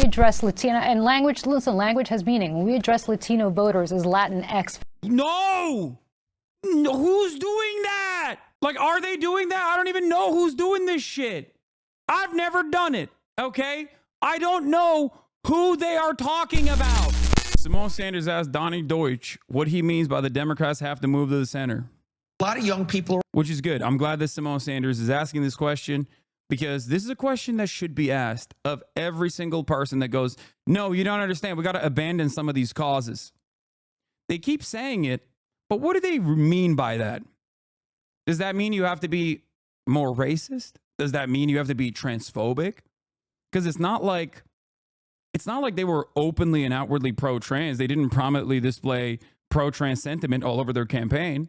address Latina and language, listen, language has meaning. When we address Latino voters as Latinx. No, who's doing that? Like, are they doing that? I don't even know who's doing this shit. I've never done it. Okay, I don't know who they are talking about. Simone Sanders asked Donnie Deutsch what he means by the Democrats have to move to the center. A lot of young people, which is good. I'm glad that Simone Sanders is asking this question, because this is a question that should be asked of every single person that goes, no, you don't understand. We got to abandon some of these causes. They keep saying it, but what do they mean by that? Does that mean you have to be more racist? Does that mean you have to be transphobic? Because it's not like they were openly and outwardly pro-trans. They didn't prominently display pro-trans sentiment all over their campaign.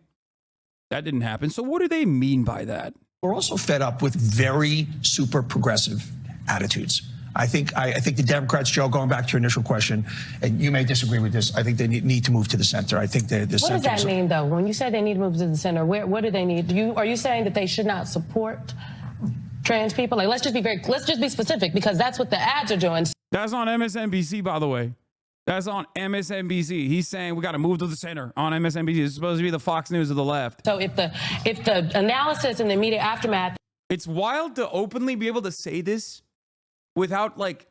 That didn't happen. So what do they mean by that? We're also fed up with very super progressive attitudes. I think the Democrats, Joe, going back to your initial question, and you may disagree with this, I think they need to move to the center. I think the center. What does that mean, though? When you say they need to move to the center, what do they need? Are you saying that they should not support trans people? Like, let's just be specific, because that's what the ads are doing. That's on MSNBC, by the way. That's on MSNBC. He's saying we got to move to the center on MSNBC. It's supposed to be the Fox News of the left. So if the analysis and the immediate aftermath. It's wild to openly be able to say this without like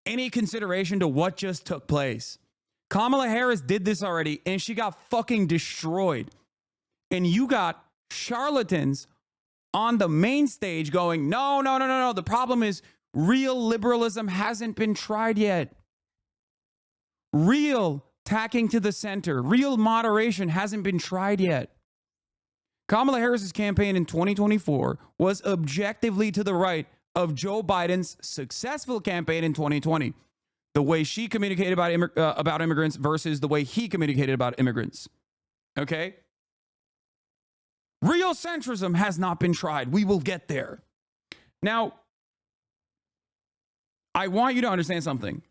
any consideration to what just took place. Kamala Harris did this already and she got fucking destroyed. And you got charlatans on the main stage going, no. The problem is real liberalism hasn't been tried yet. Real tacking to the center, real moderation hasn't been tried yet. Kamala Harris's campaign in 2024 was objectively to the right of Joe Biden's successful campaign in 2020. The way she communicated about immigrants versus the way he communicated about immigrants. Okay? Real centrism has not been tried. We will get there. Now, I want you to understand something.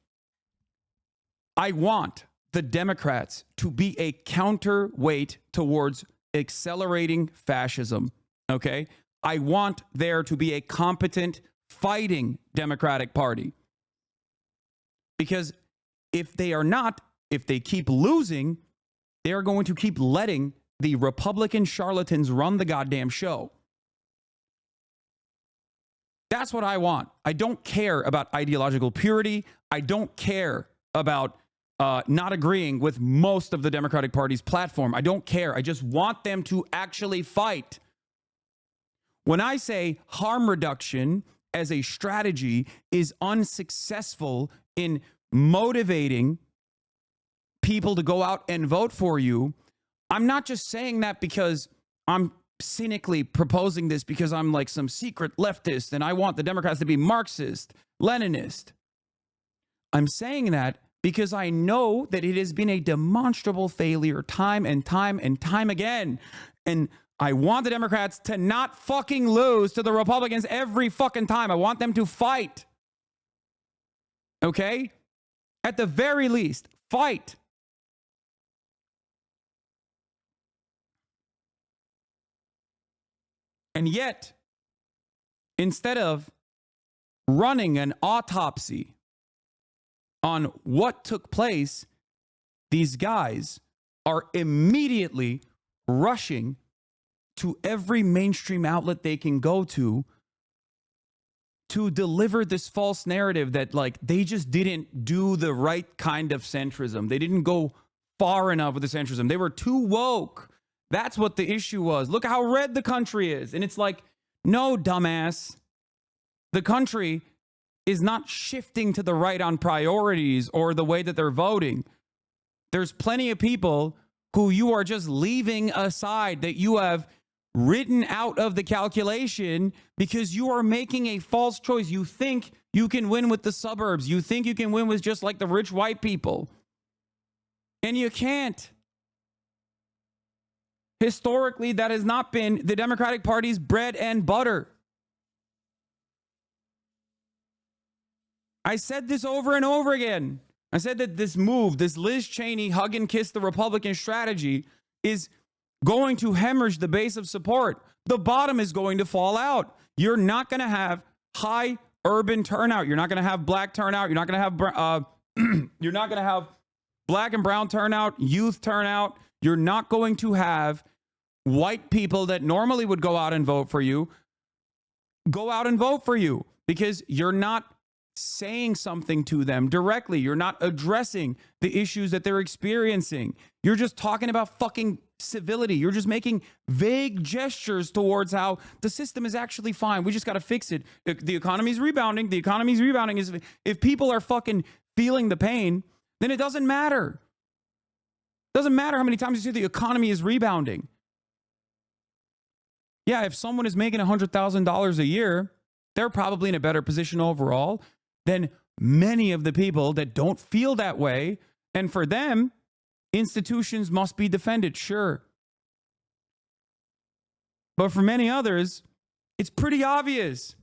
I want the Democrats to be a counterweight towards accelerating fascism, okay? I want there to be a competent, fighting Democratic Party. Because if they are not, if they keep losing, they are going to keep letting the Republican charlatans run the goddamn show. That's what I want. I don't care about ideological purity. I don't care about not agreeing with most of the Democratic Party's platform. I don't care. I just want them to actually fight. When I say harm reduction as a strategy is unsuccessful in motivating people to go out and vote for you, I'm not just saying that because I'm cynically proposing this because I'm like some secret leftist and I want the Democrats to be Marxist, Leninist. I'm saying that because I know that it has been a demonstrable failure time and time again. And I want the Democrats to not fucking lose to the Republicans every fucking time. I want them to fight. Okay? At the very least, fight. And yet, instead of running an autopsy on what took place, these guys are immediately rushing to every mainstream outlet they can go to deliver this false narrative that like they just didn't do the right kind of centrism. They didn't go far enough with the centrism. They were too woke. That's what the issue was. Look how red the country is. And it's like, no, dumbass. The country is not shifting to the right on priorities or the way that they're voting. There's plenty of people who you are just leaving aside, that you have written out of the calculation because you are making a false choice. You think you can win with the suburbs. You think you can win with just like the rich white people. And you can't. Historically, that has not been the Democratic Party's bread and butter. I said this over and over again. I said that this move, this Liz Cheney hug and kiss the Republican strategy, is going to hemorrhage the base of support. The bottom is going to fall out. You're not going to have high urban turnout. You're not going to have black turnout. You're not going to have you're not going to have black and brown turnout, youth turnout. You're not going to have white people that normally would go out and vote for you go out and vote for you because you're not saying something to them directly. You're not addressing the issues that they're experiencing. You're just talking about fucking civility. You're just making vague gestures towards how the system is actually fine. We just got to fix it. The economy's rebounding. The economy's rebounding. If people are fucking feeling the pain, then it doesn't matter. It doesn't matter how many times you say the economy is rebounding. Yeah, if someone is making $100,000 a year, they're probably in a better position overall than many of the people that don't feel that way. And for them, institutions must be defended, sure. But for many others, it's pretty obvious.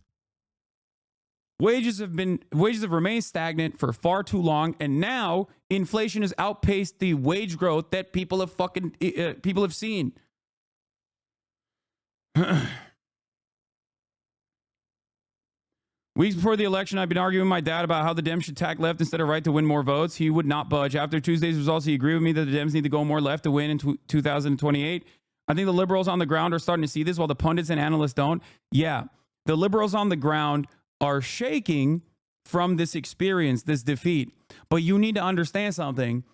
Wages have remained stagnant for far too long, and now inflation has outpaced the wage growth that people have seen. Weeks before the election, I've been arguing with my dad about how the Dems should tack left instead of right to win more votes. He would not budge. After Tuesday's results, he agreed with me that the Dems need to go more left to win in 2028. I think the liberals on the ground are starting to see this while the pundits and analysts don't. Yeah, the liberals on the ground are shaking from this experience, this defeat. But you need to understand something.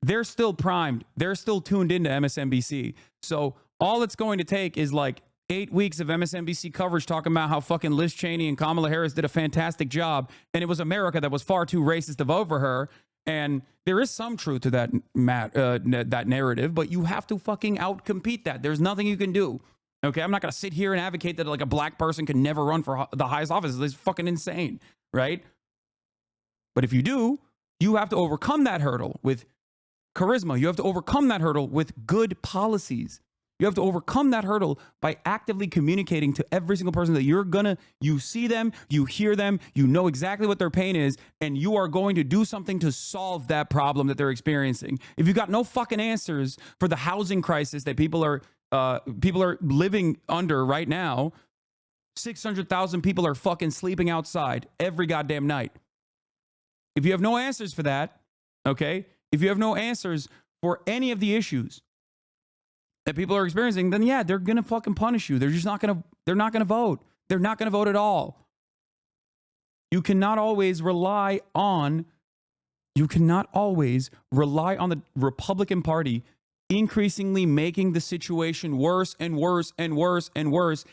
They're still primed. They're still tuned into MSNBC. So all it's going to take is like 8 weeks of MSNBC coverage talking about how fucking Liz Cheney and Kamala Harris did a fantastic job. And it was America that was far too racist to vote for her. And there is some truth to that, that narrative, but you have to fucking outcompete that. There's nothing you can do. Okay, I'm not going to sit here and advocate that like a black person can never run for the highest office. It's fucking insane, right? But if you do, you have to overcome that hurdle with charisma. You have to overcome that hurdle with good policies. You have to overcome that hurdle by actively communicating to every single person that you see them, you hear them, you know exactly what their pain is, and you are going to do something to solve that problem that they're experiencing. If you got no fucking answers for the housing crisis that people are living under right now, 600,000 people are fucking sleeping outside every goddamn night. If you have no answers for that, okay, if you have no answers for any of the issues that people are experiencing, then yeah, they're going to fucking punish you. They're not going to vote. They're not going to vote at all. You cannot always rely on the Republican Party increasingly making the situation worse and worse and worse and worse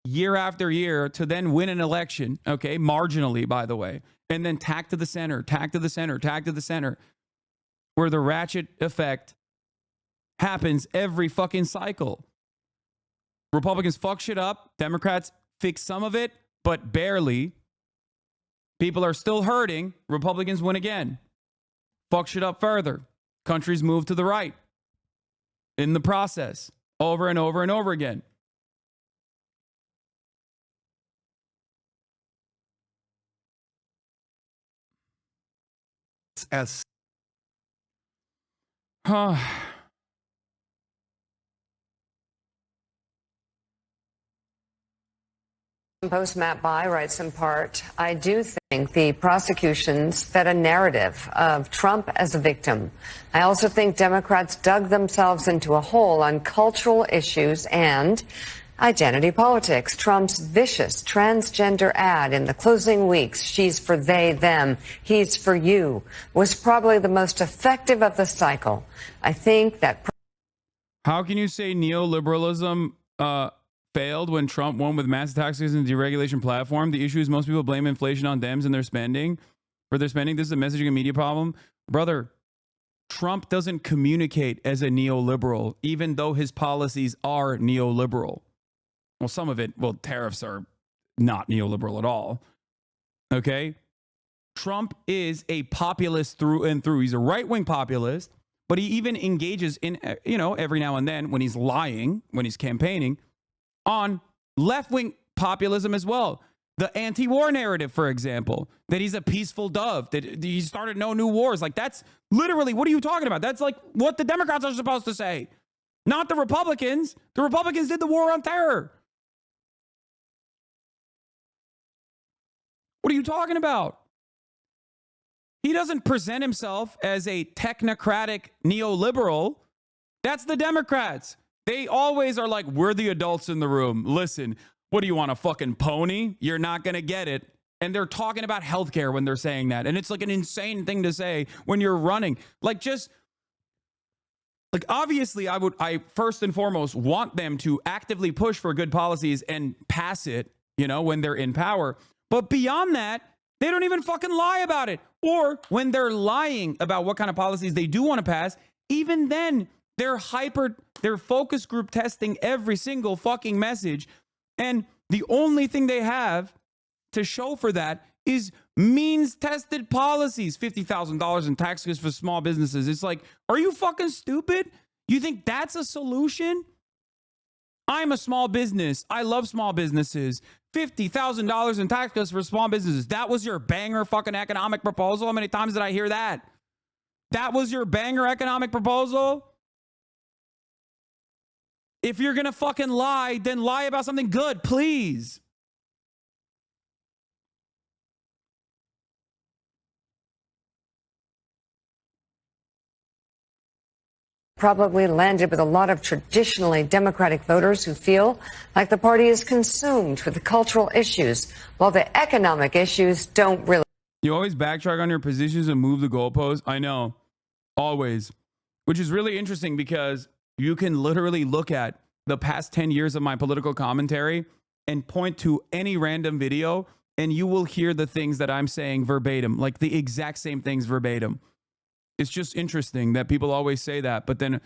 year after year to then win an election, okay, marginally, by the way, and then tack to the center, where the ratchet effect happens every fucking cycle. Republicans fuck shit up. Democrats fix some of it, but barely. People are still hurting. Republicans win again. Fuck shit up further. Countries move to the right in the process over and over and over again. As Post Matt Bai writes in part, I do think the prosecutions fed a narrative of Trump as a victim. I also think Democrats dug themselves into a hole on cultural issues and identity politics. Trump's vicious transgender ad in the closing weeks, she's for they, them, he's for you, was probably the most effective of the cycle. I think that... How can you say neoliberalism failed when Trump won with massive taxes and deregulation platform? The issue is most people blame inflation on Dems and their spending. For their spending, this is a messaging and media problem. Brother, Trump doesn't communicate as a neoliberal, even though his policies are neoliberal. Well, some of it, tariffs are not neoliberal at all. Okay? Trump is a populist through and through. He's a right-wing populist, but he even engages in, every now and then when he's lying, when he's campaigning, on left-wing populism as well. The anti-war narrative, for example, that he's a peaceful dove, that he started no new wars. Like, that's literally, what are you talking about? That's like what the Democrats are supposed to say, not the Republicans. The Republicans did the war on terror. What are you talking about? He doesn't present himself as a technocratic neoliberal. That's the Democrats. They always are like, we're the adults in the room. Listen, what do you want, a fucking pony? You're not going to get it. And they're talking about healthcare when they're saying that. And it's like an insane thing to say when you're running. Like, just like, obviously, I first and foremost want them to actively push for good policies and pass it, you know, when they're in power. But beyond that, they don't even fucking lie about it. Or when they're lying about what kind of policies they do want to pass, even then they're focus group testing every single fucking message. And the only thing they have to show for that is means tested policies. $50,000 in tax cuts for small businesses. It's like, are you fucking stupid? You think that's a solution? I'm a small business. I love small businesses. $50,000 in tax cuts for small businesses. That was your banger fucking economic proposal? How many times did I hear that? That was your banger economic proposal? If you're going to fucking lie, then lie about something good, please. Probably landed with a lot of traditionally Democratic voters who feel like the party is consumed with the cultural issues, while the economic issues don't really. You always backtrack on your positions and move the goalposts. I know. Always. Which is really interesting because you can literally look at the past 10 years of my political commentary and point to any random video and you will hear the things that I'm saying verbatim, like the exact same things verbatim. It's just interesting that people always say that, but then,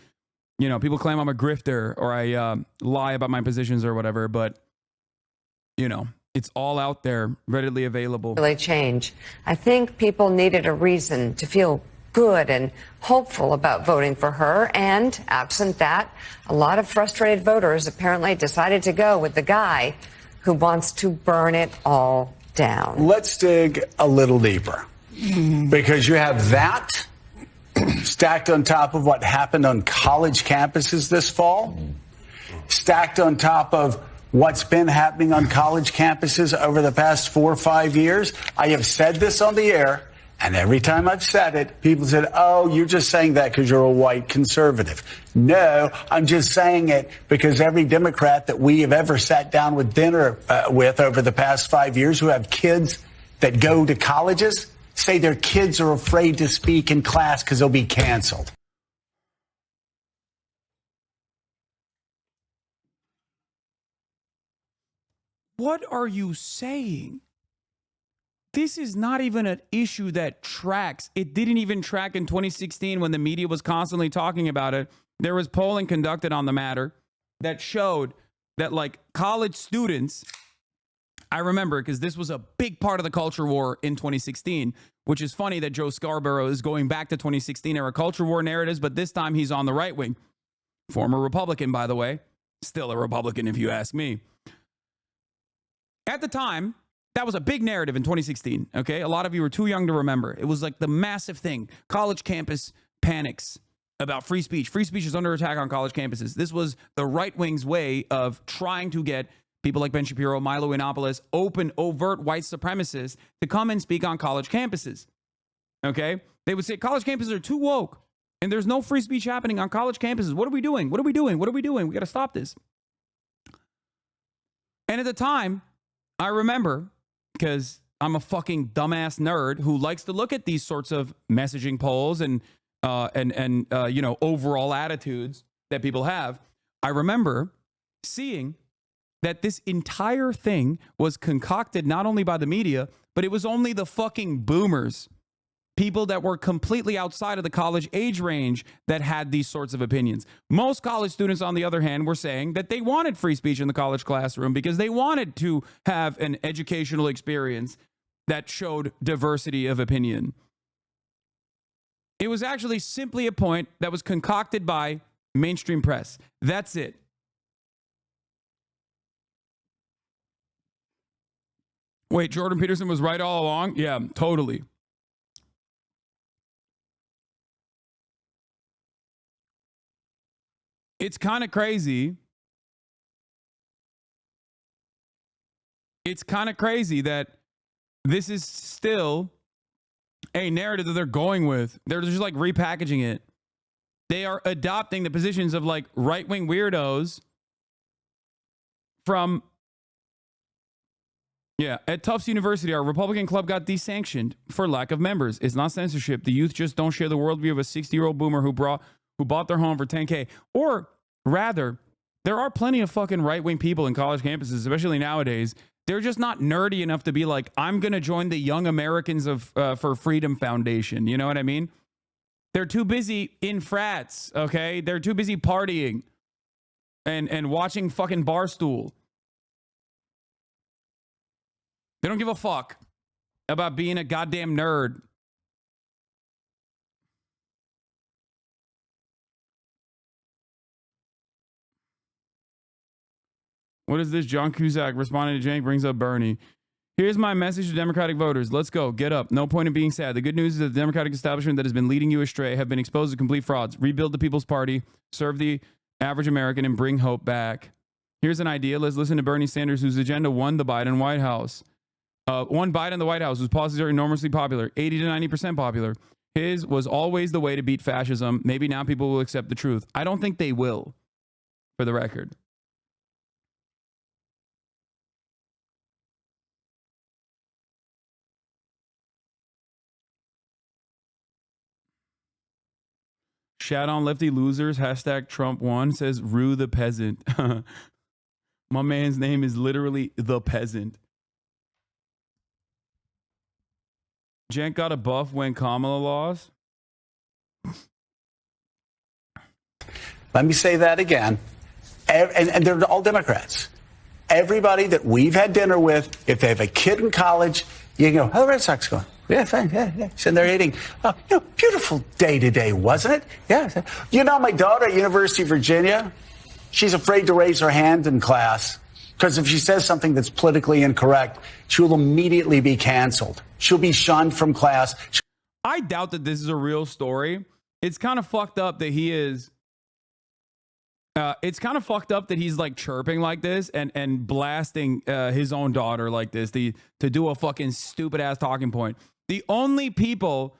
you know, people claim I'm a grifter or I lie about my positions or whatever, but, you know, it's all out there, readily available. Really change. I think people needed a reason to feel good and hopeful about voting for her, and absent that, a lot of frustrated voters apparently decided to go with the guy who wants to burn it all down. Let's dig a little deeper, because you have that stacked on top of what happened on college campuses this fall, stacked on top of what's been happening on college campuses over the past 4 or 5 years. I have said this on the air, and every time I've said it, people said, oh, you're just saying that because you're a white conservative. No, I'm just saying it because every Democrat that we have ever sat down with dinner with over the past 5 years who have kids that go to colleges say their kids are afraid to speak in class because they'll be canceled. What are you saying? This is not even an issue that tracks. It didn't even track in 2016 when the media was constantly talking about it. There was polling conducted on the matter that showed that, like, college students, I remember because this was a big part of the culture war in 2016, which is funny that Joe Scarborough is going back to 2016 era culture war narratives, but this time he's on the right wing. Former Republican, by the way. Still a Republican, if you ask me. At the time, that was a big narrative in 2016, okay? A lot of you were too young to remember. It was like the massive thing. College campus panics about free speech. Free speech is under attack on college campuses. This was the right wing's way of trying to get people like Ben Shapiro, Milo Yiannopoulos, open, overt white supremacists to come and speak on college campuses, okay? They would say college campuses are too woke and there's no free speech happening on college campuses. What are we doing? What are we doing? What are we doing? We got to stop this. And at the time, I remember, because I'm a fucking dumbass nerd who likes to look at these sorts of messaging polls and you know, overall attitudes that people have. I remember seeing that this entire thing was concocted not only by the media, but it was only the fucking boomers, people that were completely outside of the college age range that had these sorts of opinions. Most college students, on the other hand, were saying that they wanted free speech in the college classroom because they wanted to have an educational experience that showed diversity of opinion. It was actually simply a point that was concocted by mainstream press. That's it. Wait, Jordan Peterson was right all along? Yeah, totally. It's kind of crazy. It's kind of crazy that this is still a narrative that they're going with. They're just like repackaging it. They are adopting the positions of like right-wing weirdos from, at Tufts University, our Republican club got desanctioned for lack of members. It's not censorship. The youth just don't share the worldview of a 60-year-old boomer who bought their home for $10K. Or rather, there are plenty of fucking right-wing people in college campuses, especially nowadays. They're just not nerdy enough to be like, I'm going to join the Young Americans for Freedom Foundation. You know what I mean? They're too busy in frats, okay? They're too busy partying and watching fucking Barstool. They don't give a fuck about being a goddamn nerd. What is this? John Cusack responding to Jank brings up Bernie. Here's my message to Democratic voters. Let's go. Get up. No point in being sad. The good news is that the Democratic establishment that has been leading you astray have been exposed to complete frauds. Rebuild the People's Party, serve the average American, and bring hope back. Here's an idea. Let's listen to Bernie Sanders, whose agenda won the Biden White House. Won Biden the White House, whose policies are enormously popular, 80 to 90% popular. His was always the way to beat fascism. Maybe now people will accept the truth. I don't think they will, for the record. Shout on lefty losers. Hashtag Trump won, says Rue the Peasant. My man's name is literally the Peasant. Jen got a buff when Kamala lost. Let me say that again. And they're all Democrats. Everybody that we've had dinner with, if they have a kid in college, you can go, how the Red Sox going? Yeah, fine. Yeah. Sitting there eating. Beautiful day today, wasn't it? Yeah. You know, my daughter at University of Virginia, she's afraid to raise her hand in class because if she says something that's politically incorrect, she will immediately be canceled. She'll be shunned from class. I doubt that this is a real story. It's kind of fucked up that he is. It's kind of fucked up that he's like chirping like this and blasting his own daughter like this to do a fucking stupid ass talking point. The only people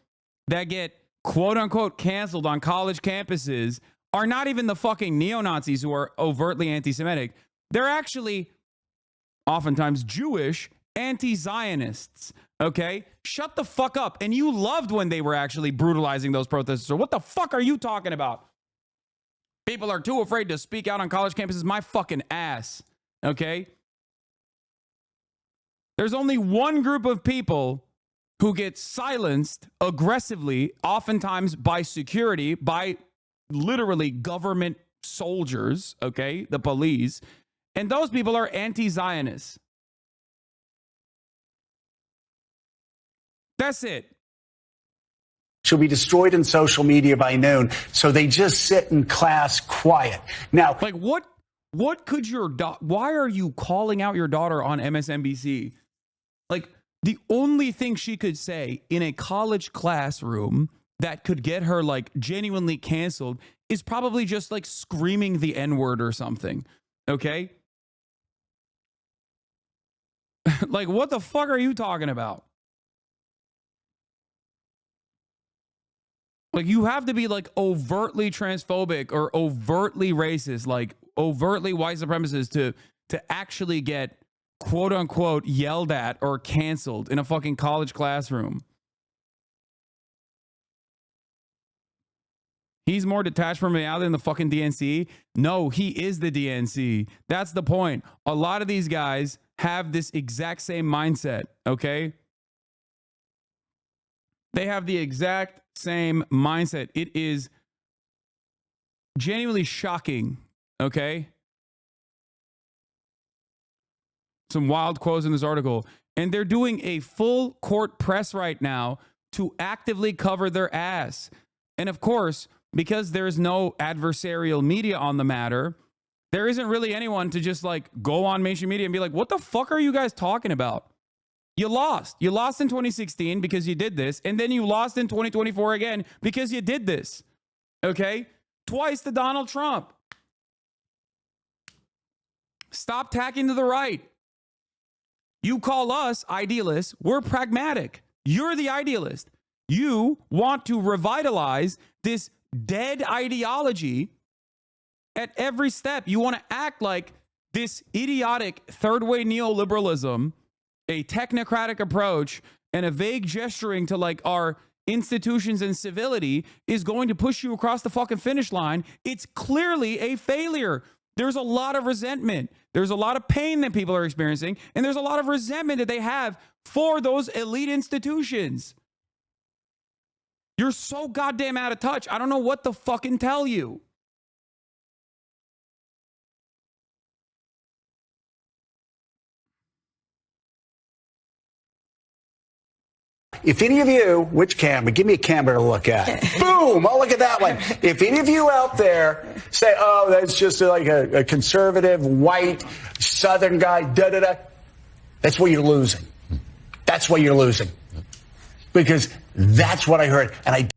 that get quote unquote canceled on college campuses are not even the fucking neo-Nazis who are overtly anti-Semitic. They're actually oftentimes Jewish anti-Zionists. Okay? Shut the fuck up. And you loved when they were actually brutalizing those protesters. So what the fuck are you talking about? People are too afraid to speak out on college campuses. My fucking ass. Okay? There's only one group of people who get silenced aggressively, oftentimes by security, by literally government soldiers, okay? The police. And those people are anti-Zionists. That's it. She'll be destroyed in social media by noon. So they just sit in class quiet. Now, like what could your why are you calling out your daughter on MSNBC? Like the only thing she could say in a college classroom that could get her like genuinely canceled is probably just like screaming the N-word or something. Okay? Like what the fuck are you talking about? Like, you have to be, like, overtly transphobic or overtly racist, like, overtly white supremacist to actually get, quote-unquote, yelled at or canceled in a fucking college classroom. He's more detached from reality than the fucking DNC? No, he is the DNC. That's the point. A lot of these guys have this exact same mindset, okay? They have the exact same mindset. It is genuinely shocking, okay? Some wild quotes in this article. And they're doing a full court press right now to actively cover their ass. And of course, because there's no adversarial media on the matter, there isn't really anyone to just like go on mainstream media and be like, what the fuck are you guys talking about? You lost. You lost in 2016 because you did this. And then you lost in 2024 again because you did this. Okay? Twice to Donald Trump. Stop tacking to the right. You call us idealists. We're pragmatic. You're the idealist. You want to revitalize this dead ideology at every step. You want to act like this idiotic third way neoliberalism, a technocratic approach, and a vague gesturing to like our institutions and civility is going to push you across the fucking finish line. It's clearly a failure. There's a lot of resentment. There's a lot of pain that people are experiencing, and there's a lot of resentment that they have for those elite institutions. You're so goddamn out of touch. I don't know what to fucking tell you. If any of you, which camera? Give me a camera to look at. Boom! Oh, look at that one. If any of you out there say, oh, that's just like a conservative, white, Southern guy, da-da-da, that's where you're losing. That's where you're losing. Because that's what I heard. And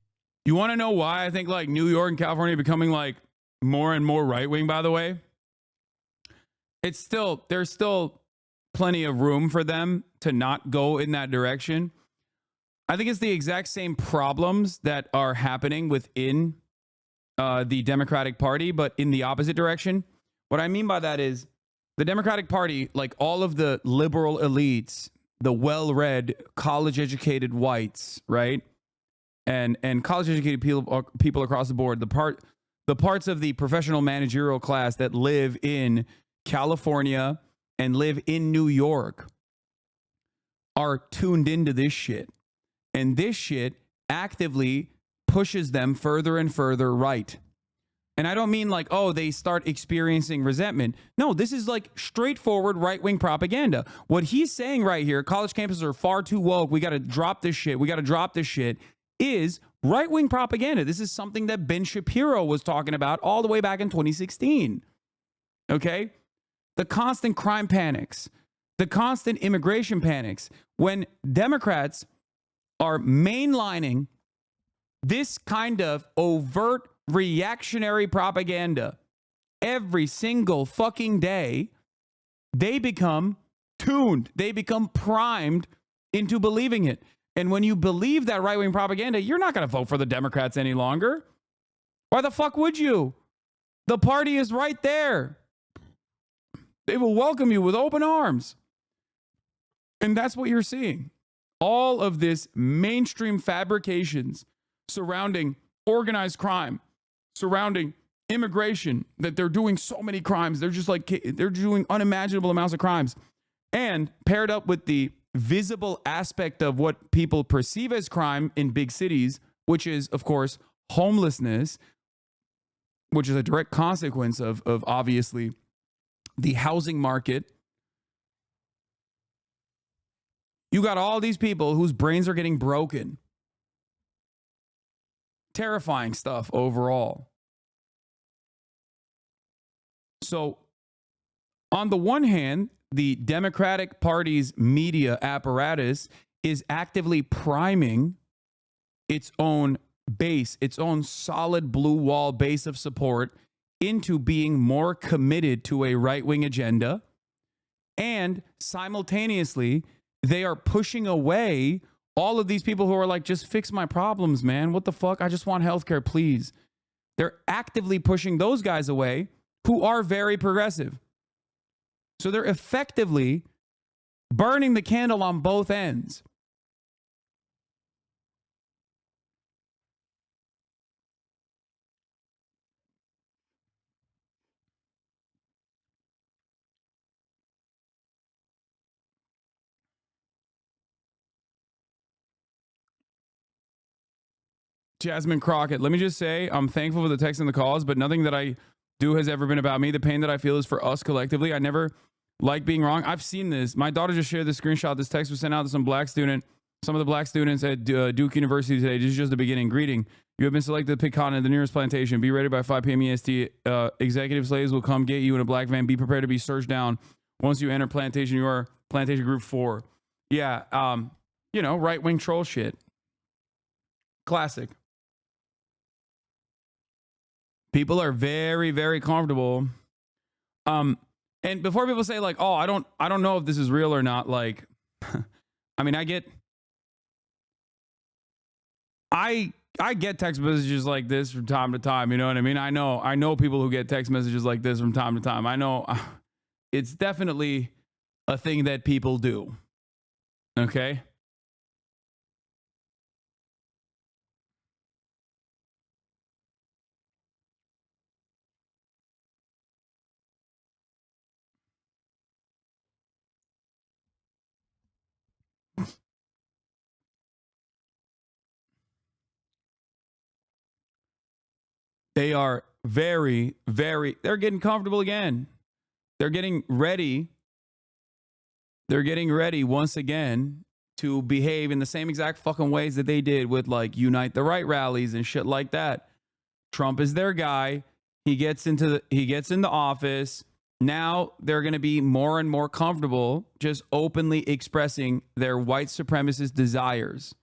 You want to know why I think like New York and California are becoming like more and more right-wing, by the way? There's still plenty of room for them to not go in that direction. I think it's the exact same problems that are happening within the Democratic Party, but in the opposite direction. What I mean by that is the Democratic Party, like all of the liberal elites, the well-read, college-educated whites, right? And college-educated people across the board, the parts of the professional managerial class that live in California and live in New York are tuned into this shit. And this shit actively pushes them further and further right. And I don't mean like, oh, they start experiencing resentment. No, this is like straightforward right-wing propaganda. What he's saying right here, college campuses are far too woke. We got to drop this shit. We got to drop this shit, is right-wing propaganda. This is something that Ben Shapiro was talking about all the way back in 2016. Okay? The constant crime panics, the constant immigration panics. When Democrats are mainlining this kind of overt reactionary propaganda every single fucking day, they become tuned. They become primed into believing it. And when you believe that right-wing propaganda, you're not going to vote for the Democrats any longer. Why the fuck would you? The party is right there. They will welcome you with open arms. And that's what you're seeing. All of this mainstream fabrications surrounding organized crime, surrounding immigration, that they're doing so many crimes. They're just like, they're doing unimaginable amounts of crimes. And paired up with the visible aspect of what people perceive as crime in big cities, which is, of course, homelessness, which is a direct consequence of obviously the housing market. You got all these people whose brains are getting broken. Terrifying stuff overall. So, on the one hand, the Democratic Party's media apparatus is actively priming its own base, its own solid blue wall base of support into being more committed to a right-wing agenda. And simultaneously, they are pushing away all of these people who are like, just fix my problems, man. What the fuck? I just want healthcare, please. They're actively pushing those guys away who are very progressive. So they're effectively burning the candle on both ends. Jasmine Crockett, let me just say, I'm thankful for the text and the calls, but nothing that I do has ever been about me. The pain that I feel is for us collectively. I never like being wrong. I've seen this. My daughter just shared this screenshot. This text was sent out to some black student. Some of the black students at Duke University today. This is just the beginning. Greeting. You have been selected to pick cotton at the nearest plantation. Be ready by 5 p.m. EST. Executive slaves will come get you in a black van. Be prepared to be searched down. Once you enter plantation, you are plantation group 4. Yeah, right-wing troll shit. Classic. People are very, very comfortable. And And before people say like, oh, I don't know if this is real or not, like, I mean, I get text messages like this from time to time. You know what I mean? I know people who get text messages like this from time to time. I know it's definitely a thing that people do. Okay. They are very, very, they're getting comfortable again. They're getting ready. They're getting ready once again to behave in the same exact fucking ways that they did with like Unite the Right rallies and shit like that. Trump is their guy. He gets into office. Now they're going to be more and more comfortable just openly expressing their white supremacist desires.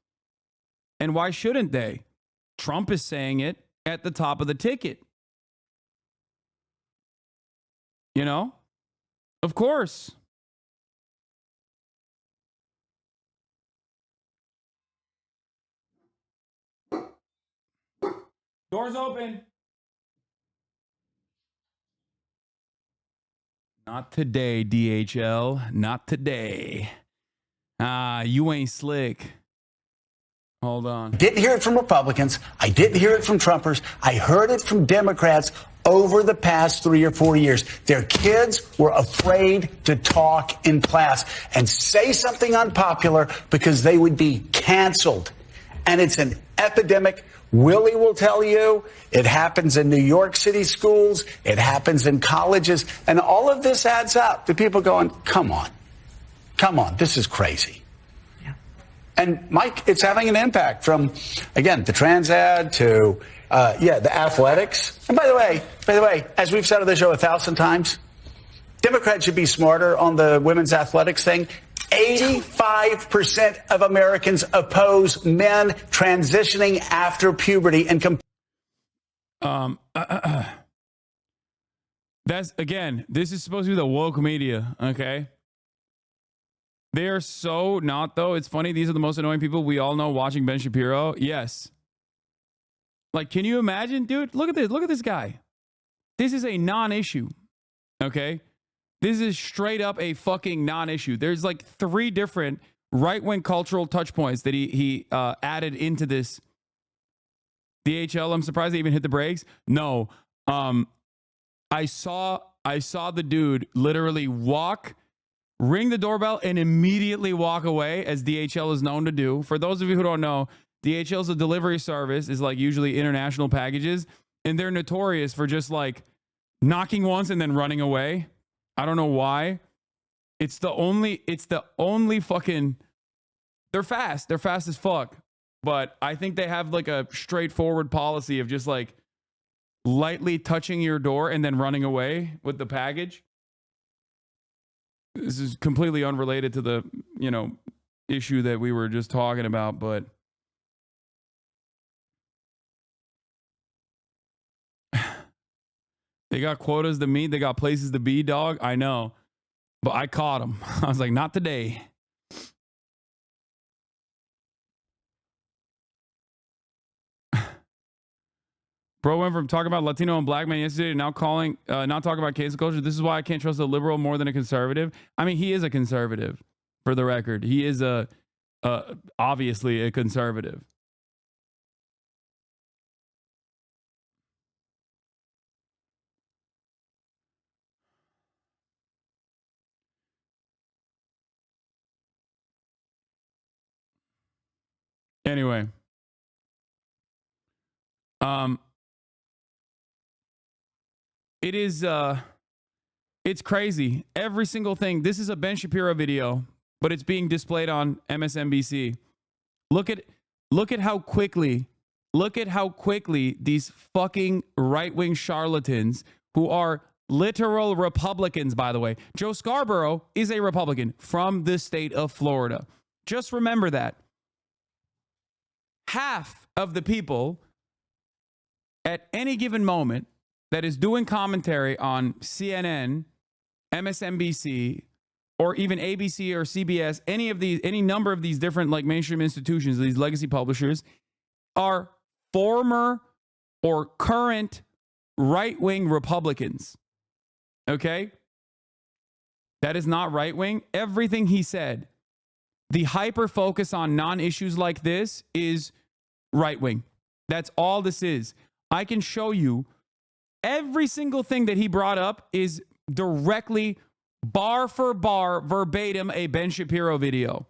And why shouldn't they? Trump is saying it at the top of the ticket. You know? Of course. Doors open. Not today, DHL. Not today. You ain't slick. Hold on. Didn't hear it from Republicans. I didn't hear it from Trumpers. I heard it from Democrats over the past 3 or 4 years. Their kids were afraid to talk in class and say something unpopular because they would be canceled. And it's an epidemic. Willie will tell you it happens in New York City schools. It happens in colleges. And all of this adds up to people going, come on, this is crazy. And Mike, it's having an impact from, again, the trans ad to, the athletics. And by the way, as we've said on the show 1,000 times, Democrats should be smarter on the women's athletics thing. 85% of Americans oppose men transitioning after puberty and that's, again, this is supposed to be the woke media, okay? They are so not, though. It's funny. These are the most annoying people we all know watching Ben Shapiro. Yes. Like, can you imagine, dude? Look at this. Look at this guy. This is a non-issue. Okay? This is straight up a fucking non-issue. There's like 3 different right-wing cultural touch points that he added into this. DHL, I'm surprised they even hit the brakes. No. I saw the dude literally ring the doorbell and immediately walk away, as DHL is known to do. For those of you who don't know, DHL's a delivery service, is like usually international packages, and they're notorious for just like knocking once and then running away. I don't know why. It's the only fucking, they're fast as fuck. But I think they have like a straightforward policy of just like lightly touching your door and then running away with the package. This is completely unrelated to the, issue that we were just talking about, but they got quotas to meet. They got places to be, dog. I know, but I caught them. I was like, not today. Bro went from talking about Latino and black men yesterday to now not talking about cancel culture. This is why I can't trust a liberal more than a conservative. I mean, he is a conservative, for the record. He is obviously a conservative. Anyway, it is it's crazy. Every single thing. This is a Ben Shapiro video, but it's being displayed on MSNBC. Look at how quickly these fucking right-wing charlatans, who are literal Republicans, by the way. Joe Scarborough is a Republican from the state of Florida. Just remember that. Half of the people at any given moment that is doing commentary on CNN MSNBC, or even ABC or CBS, any number of these different like mainstream institutions, these legacy publishers, are former or current right-wing Republicans. Okay? That is not right-wing. Everything he said, the hyper focus on non-issues like this is right-wing. That's all this is. I can show you every single thing that he brought up is directly bar for bar, verbatim, a Ben Shapiro video.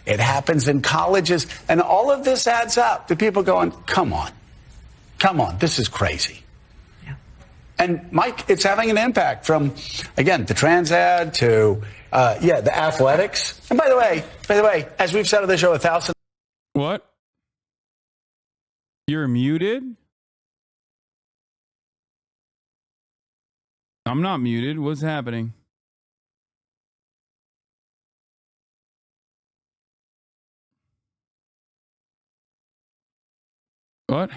It happens in colleges, and all of this adds up to people going, come on, this is crazy. Yeah. And Mike, it's having an impact from, again, the trans ad to, the athletics. And by the way, as we've said on the show 1,000. What? You're muted? I'm not muted. What's happening? What?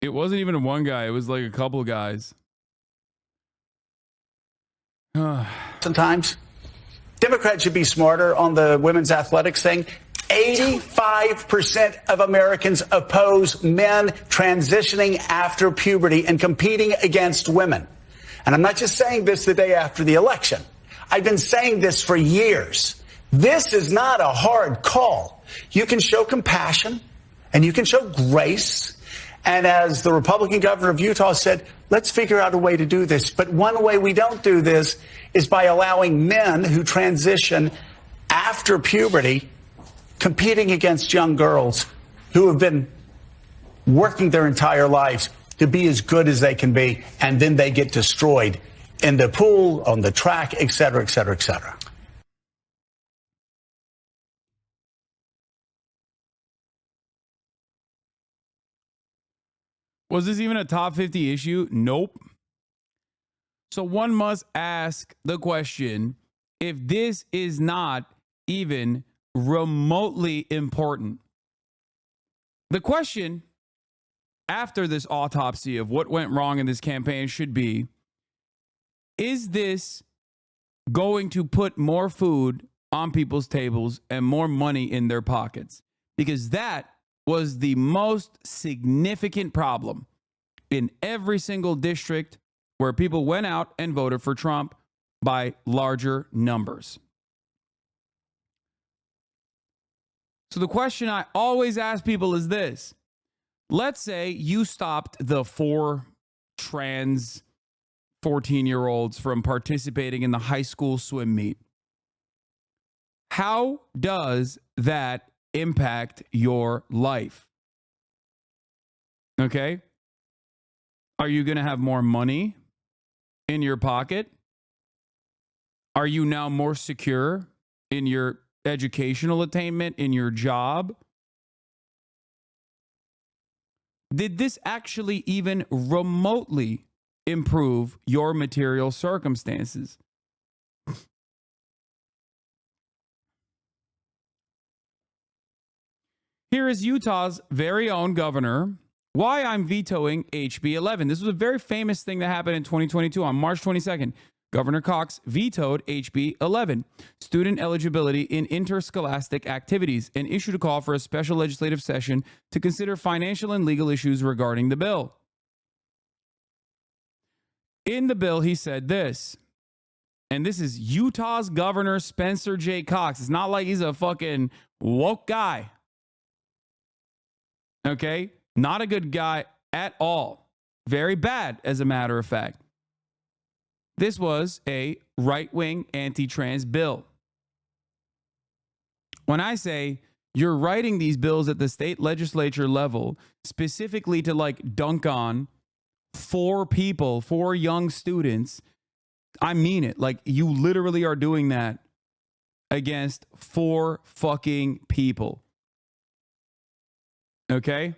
It wasn't even one guy. It was like a couple of guys. Sometimes Democrats should be smarter on the women's athletics thing. 85% of Americans oppose men transitioning after puberty and competing against women. And I'm not just saying this the day after the election. I've been saying this for years. This is not a hard call. You can show compassion and you can show grace. And as the Republican governor of Utah said, let's figure out a way to do this. But one way we don't do this is by allowing men who transition after puberty competing against young girls who have been working their entire lives to be as good as they can be, and then they get destroyed in the pool, on the track, et cetera, et cetera, et cetera. Was this even a top 50 issue? Nope. So one must ask the question, if this is not even remotely important. The question after this autopsy of what went wrong in this campaign should be, is this going to put more food on people's tables and more money in their pockets? Because that was the most significant problem in every single district where people went out and voted for Trump by larger numbers. So the question I always ask people is this. Let's say you stopped the 4 trans 14-year-olds from participating in the high school swim meet. How does that impact your life? Okay? Are you going to have more money in your pocket? Are you now more secure in your educational attainment, in your job? Did this actually even remotely improve your material circumstances? Here is Utah's very own governor. Why I'm vetoing HB 11. This was a very famous thing that happened in 2022 on March 22nd. Governor Cox vetoed HB 11, student eligibility in interscholastic activities, and issued a call for a special legislative session to consider financial and legal issues regarding the bill. In the bill, he said this, and this is Utah's Governor Spencer J. Cox. It's not like he's a fucking woke guy. Okay? Not a good guy at all. Very bad, as a matter of fact. This was a right-wing anti-trans bill. When I say you're writing these bills at the state legislature level specifically to like dunk on 4 people, 4 young students, I mean it. Like, you literally are doing that against 4 fucking people. Okay?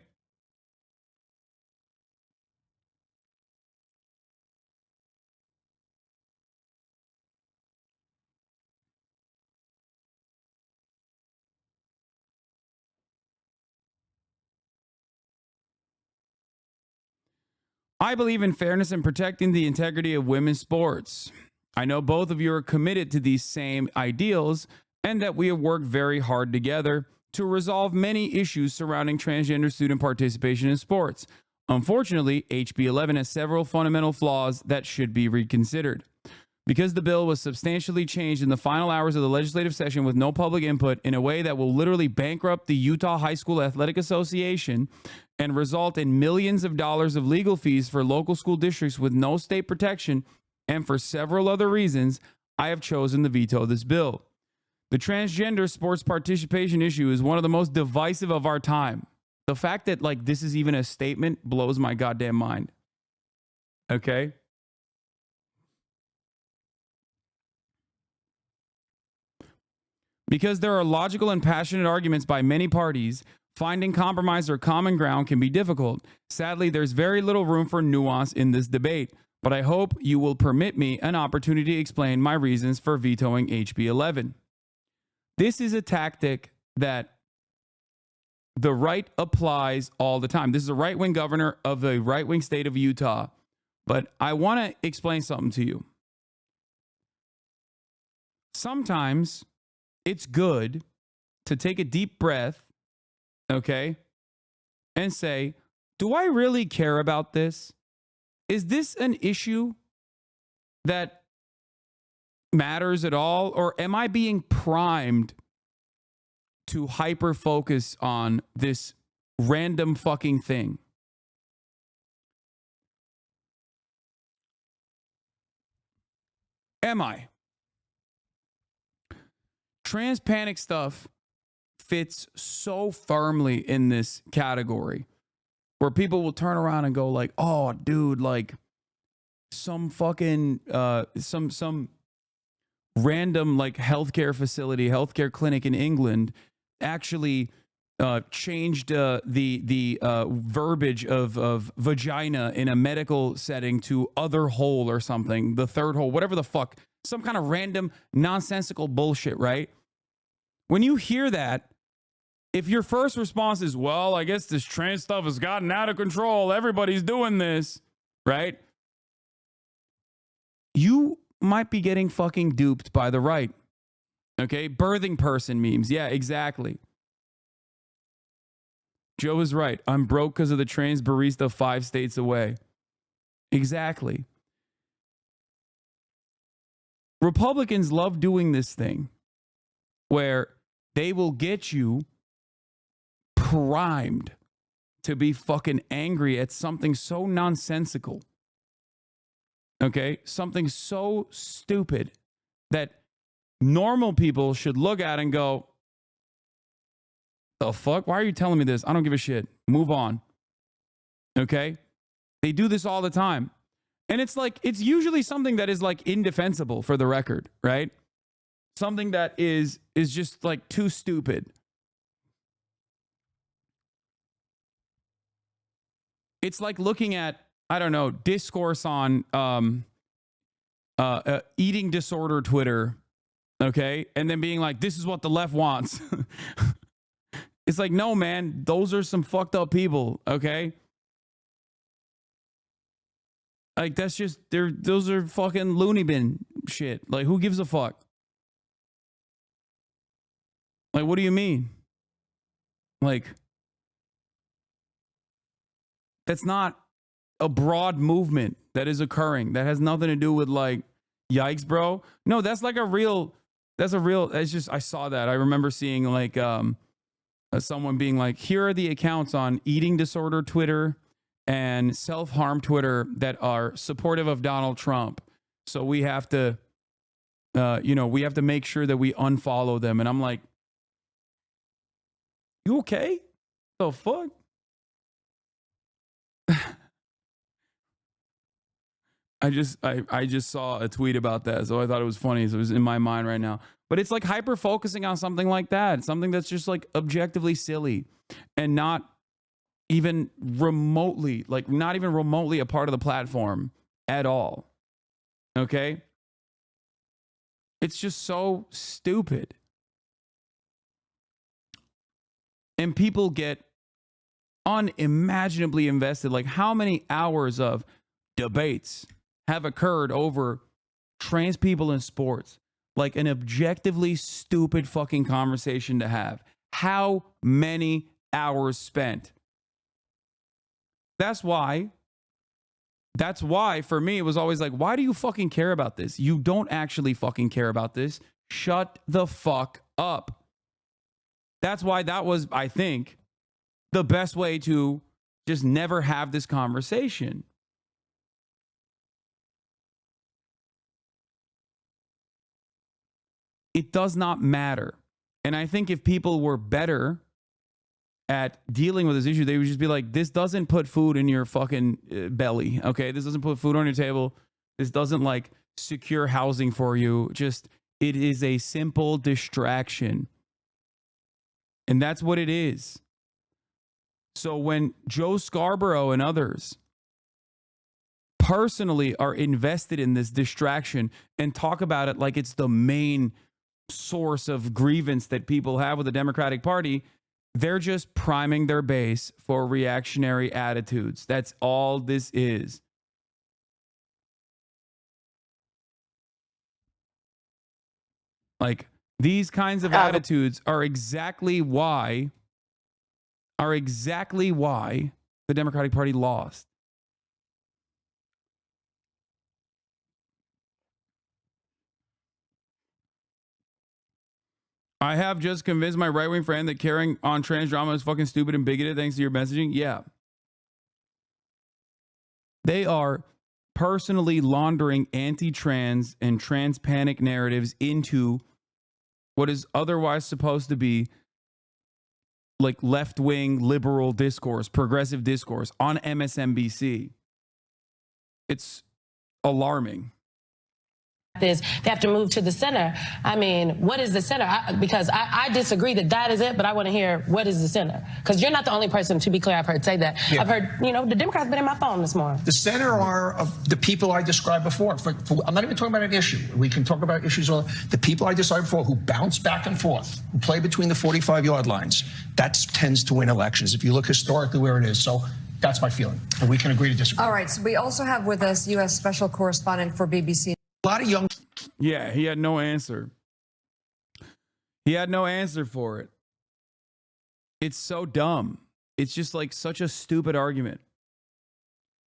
I believe in fairness and protecting the integrity of women's sports. I know both of you are committed to these same ideals and that we have worked very hard together to resolve many issues surrounding transgender student participation in sports. Unfortunately, HB 11 has several fundamental flaws that should be reconsidered. Because the bill was substantially changed in the final hours of the legislative session with no public input in a way that will literally bankrupt the Utah High School Athletic Association and result in millions of dollars of legal fees for local school districts with no state protection, and for several other reasons, I have chosen to veto this bill. The transgender sports participation issue is one of the most divisive of our time. The fact that like this is even a statement blows my goddamn mind. Okay? Because there are logical and passionate arguments by many parties, finding compromise or common ground can be difficult. Sadly, there's very little room for nuance in this debate, but I hope you will permit me an opportunity to explain my reasons for vetoing HB 11. This is a tactic that the right applies all the time. This is a right-wing governor of the right-wing state of Utah, but I want to explain something to you. Sometimes it's good to take a deep breath, okay, and say, do I really care about this? Is this an issue that matters at all? Or am I being primed to hyper focus on this random fucking thing? Am I? Trans panic stuff fits so firmly in this category where people will turn around and go like, oh, dude, like some fucking, some random like healthcare facility, healthcare clinic in England actually changed the verbiage of vagina in a medical setting to other hole or something, the third hole, whatever the fuck, some kind of random nonsensical bullshit, right? When you hear that, if your first response is, well, I guess this trans stuff has gotten out of control, everybody's doing this, right? You might be getting fucking duped by the right. Okay? Birthing person memes. Yeah, exactly. Joe is right. I'm broke because of the trans barista 5 states away. Exactly. Republicans love doing this thing where they will get you primed to be fucking angry at something so nonsensical. Okay? Something so stupid that normal people should look at and go, the fuck? Why are you telling me this? I don't give a shit. Move on. Okay? They do this all the time. And it's like, it's usually something that is like indefensible for the record, right? Something that is just like too stupid. It's like looking at, I don't know, discourse on eating disorder Twitter, okay? And then being like, this is what the left wants. It's like, no, man, those are some fucked up people, okay? Like, that's just, those are fucking loony bin shit. Like, who gives a fuck? Like, what do you mean? Like, that's not a broad movement that is occurring. That has nothing to do with like, yikes, bro. No, that's like it's just, I saw that. I remember seeing like someone being like, here are the accounts on eating disorder Twitter and self-harm Twitter that are supportive of Donald Trump. So we have to, we have to make sure that we unfollow them. And I'm like, you okay? The fuck? I just saw a tweet about that, so I thought it was funny. So it was in my mind right now. But it's like hyper focusing on something like that, something that's just like objectively silly and not even remotely a part of the platform at all. Okay? It's just so stupid. And people get unimaginably invested. Like, how many hours of debates have occurred over trans people in sports? Like, an objectively stupid fucking conversation to have. How many hours spent? That's why for me, it was always like, why do you fucking care about this? You don't actually fucking care about this. Shut the fuck up. That's why that was, I think, the best way to just never have this conversation. It does not matter. And I think if people were better at dealing with this issue, they would just be like, this doesn't put food in your fucking belly, okay? This doesn't put food on your table. This doesn't like secure housing for you. Just, it is a simple distraction. And that's what it is. So when Joe Scarborough and others personally are invested in this distraction and talk about it like it's the main source of grievance that people have with the Democratic Party, they're just priming their base for reactionary attitudes. That's all this is. Like, these kinds of attitudes are exactly why the Democratic Party lost. I have just convinced my right-wing friend that carrying on trans drama is fucking stupid and bigoted thanks to your messaging. Yeah. They are personally laundering anti-trans and trans panic narratives into what is otherwise supposed to be like left-wing liberal discourse, progressive discourse on MSNBC. It's alarming. They have to move to the center. I mean, what is the center? Because I disagree that is it, but I want to hear what is the center. Because you're not the only person, to be clear, I've heard say that. Yeah. I've heard, the Democrats been in my phone this morning. The center are the people I described before. I'm not even talking about an issue. We can talk about issues. The people I described before who bounce back and forth, who play between the 45-yard lines, that tends to win elections if you look historically where it is. So that's my feeling. And we can agree to disagree. All right. So we also have with us U.S. Special Correspondent for BBC. A lot of young. Yeah, he had no answer. He had no answer for it. It's so dumb. It's just like such a stupid argument.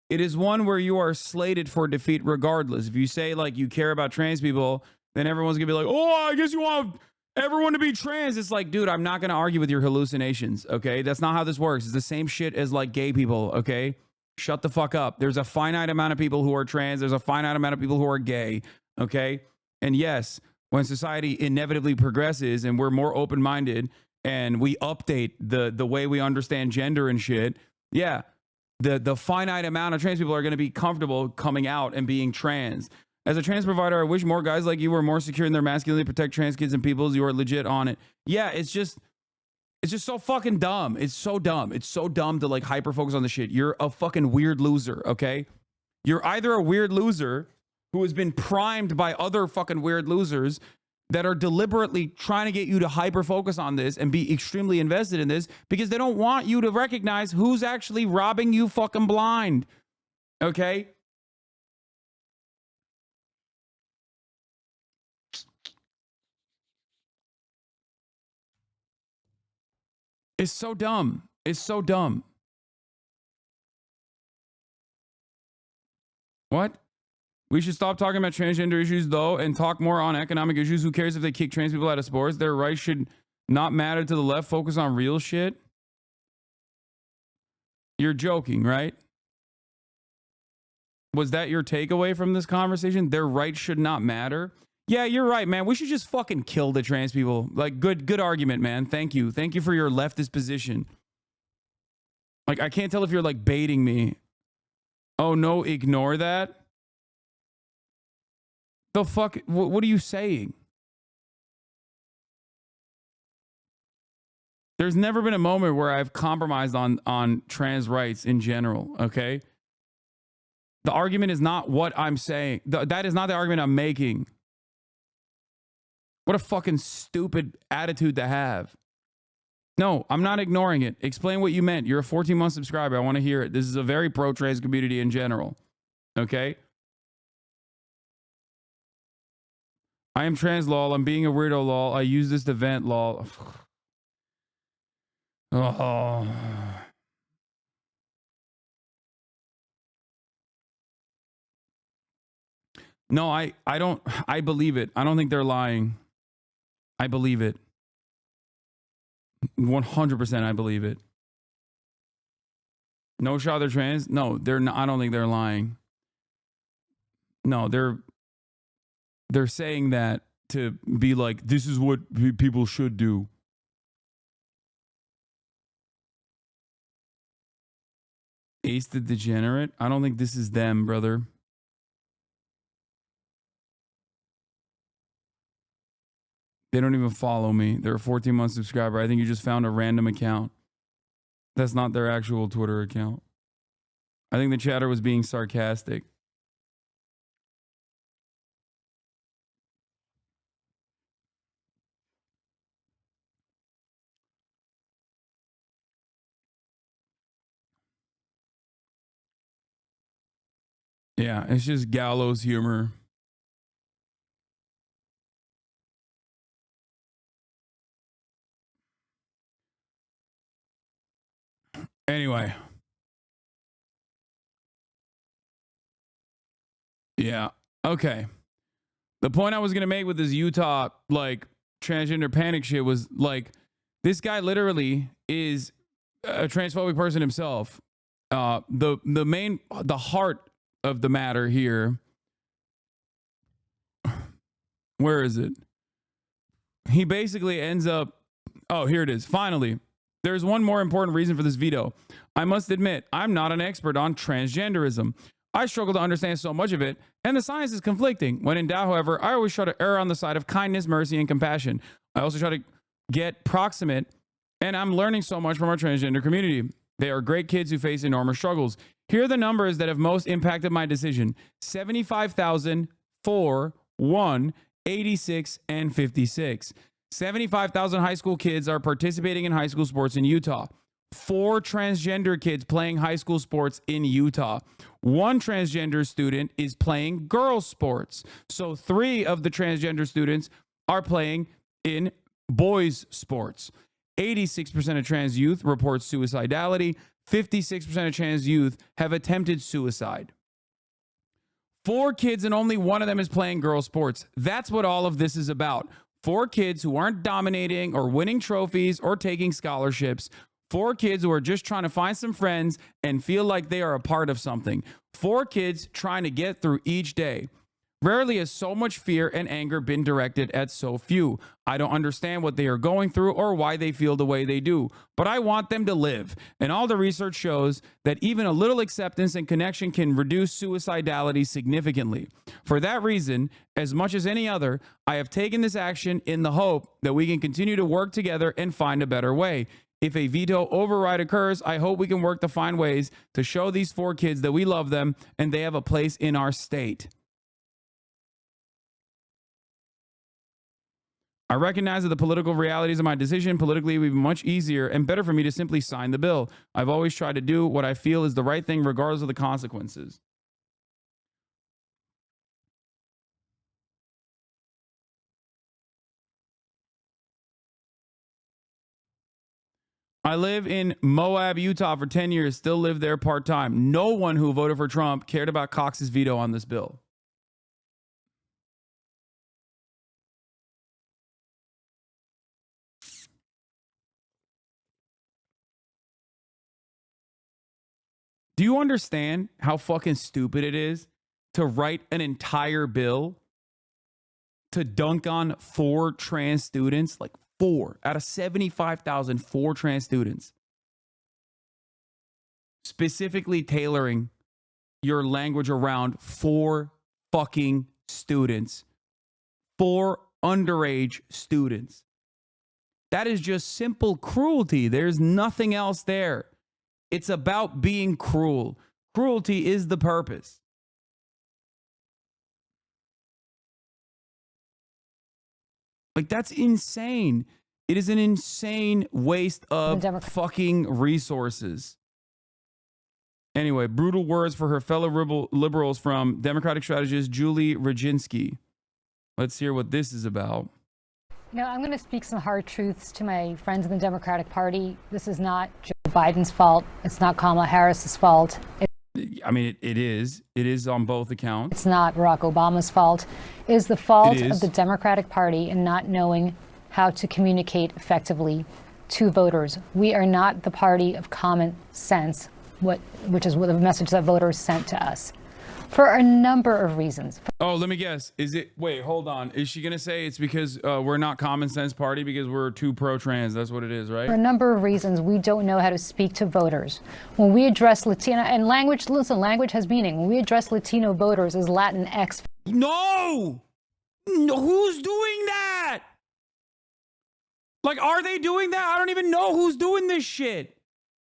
It is one where you are slated for defeat regardless. If you say like you care about trans people, then everyone's gonna be like, oh, I guess you want everyone to be trans. It's like, dude, I'm not gonna argue with your hallucinations, okay? That's not how this works. It's the same shit as like gay people, okay? Shut the fuck up. There's a finite amount of people who are trans. There's a finite amount of people who are gay. Okay. And yes, when society inevitably progresses and we're more open-minded and we update the way we understand gender and shit. Yeah. The finite amount of trans people are going to be comfortable coming out and being trans. As a trans provider, I wish more guys like you were more secure in their masculinity, protect trans kids and peoples. You are legit on it. Yeah. It's just so fucking dumb. It's so dumb. It's so dumb to like hyper focus on the shit. You're a fucking weird loser, okay? You're either a weird loser who has been primed by other fucking weird losers that are deliberately trying to get you to hyper focus on this and be extremely invested in this because they don't want you to recognize who's actually robbing you fucking blind, okay? It's so dumb. It's so dumb. What? We should stop talking about transgender issues, though, and talk more on economic issues. Who cares if they kick trans people out of sports? Their rights should not matter to the left. Focus on real shit. You're joking, right? Was that your takeaway from this conversation? Their rights should not matter? Yeah, you're right, man. We should just fucking kill the trans people. Like, good argument, man. Thank you. Thank you for your leftist position. Like, I can't tell if you're, like, baiting me. Oh, no, ignore that? The fuck? What are you saying? There's never been a moment where I've compromised on trans rights in general, okay? The argument is not what I'm saying. That is not the argument I'm making. What a fucking stupid attitude to have. No, I'm not ignoring it. Explain what you meant. You're a 14-month subscriber. I want to hear it. This is a very pro-trans community in general. Okay? I am trans, lol. I'm being a weirdo, lol. I use this to vent, lol. Oh. No, I believe it. I don't think they're lying. I believe it. 100% I believe it. No shot they're trans? No, they're not. I don't think they're lying. No, they're saying that to be like, this is what people should do. Ace the Degenerate? I don't think this is them, brother. They don't even follow me. They're a 14-month subscriber. I think you just found a random account. That's not their actual Twitter account. I think the chatter was being sarcastic. Yeah, it's just gallows humor. Anyway. Yeah. Okay. The point I was going to make with this Utah, like, transgender panic shit was, like, this guy literally is a transphobic person himself. The heart of the matter here. Where is it? He basically ends up. Oh, here it is. Finally, there's one more important reason for this veto. I must admit, I'm not an expert on transgenderism. I struggle to understand so much of it, and the science is conflicting. When in doubt, however, I always try to err on the side of kindness, mercy, and compassion. I also try to get proximate, and I'm learning so much from our transgender community. They are great kids who face enormous struggles. Here are the numbers that have most impacted my decision. 75,000, 4, 1, 86, and 56. 75,000 high school kids are participating in high school sports in Utah. 4 transgender kids playing high school sports in Utah. 1 transgender student is playing girls' sports. So 3 of the transgender students are playing in boys' sports. 86% of trans youth report suicidality. 56% of trans youth have attempted suicide. 4 kids and only 1 of them is playing girls' sports. That's what all of this is about. 4 kids who aren't dominating or winning trophies or taking scholarships. 4 kids who are just trying to find some friends and feel like they are a part of something. 4 kids trying to get through each day. Rarely has so much fear and anger been directed at so few. I don't understand what they are going through or why they feel the way they do, but I want them to live. And all the research shows that even a little acceptance and connection can reduce suicidality significantly. For that reason, as much as any other, I have taken this action in the hope that we can continue to work together and find a better way. If a veto override occurs, I hope we can work to find ways to show these 4 kids that we love them and they have a place in our state. I recognize that the political realities of my decision politically would be much easier and better for me to simply sign the bill. I've always tried to do what I feel is the right thing regardless of the consequences. I live in Moab, Utah for 10 years, still live there part-time. No one who voted for Trump cared about Cox's veto on this bill. Do you understand how fucking stupid it is to write an entire bill to dunk on 4 trans students? Like 4 out of 75,000, 4 trans students. Specifically tailoring your language around 4 fucking students. 4 underage students. That is just simple cruelty. There's nothing else there. It's about being cruel. Cruelty is the purpose. Like, that's insane. It is an insane waste of fucking resources. Anyway, brutal words for her fellow liberals from Democratic strategist Julie Rajinsky. Let's hear what this is about. No, I'm going to speak some hard truths to my friends in the Democratic Party. This is not Joe Biden's fault. It's not Kamala Harris's fault. I mean, it is. It is on both accounts. It's not Barack Obama's fault. It is the fault of the Democratic Party in not knowing how to communicate effectively to voters. We are not the party of common sense, which is what the message that voters sent to us. For a number of reasons. Oh, let me guess. Is it, wait, hold on. Is she going to say it's because we're not common sense party because we're too pro-trans? That's what it is, right? For a number of reasons, we don't know how to speak to voters. When we address Latino, and language, listen, language has meaning. When we address Latino voters as Latinx. No! Who's doing that? Like, are they doing that? I don't even know who's doing this shit.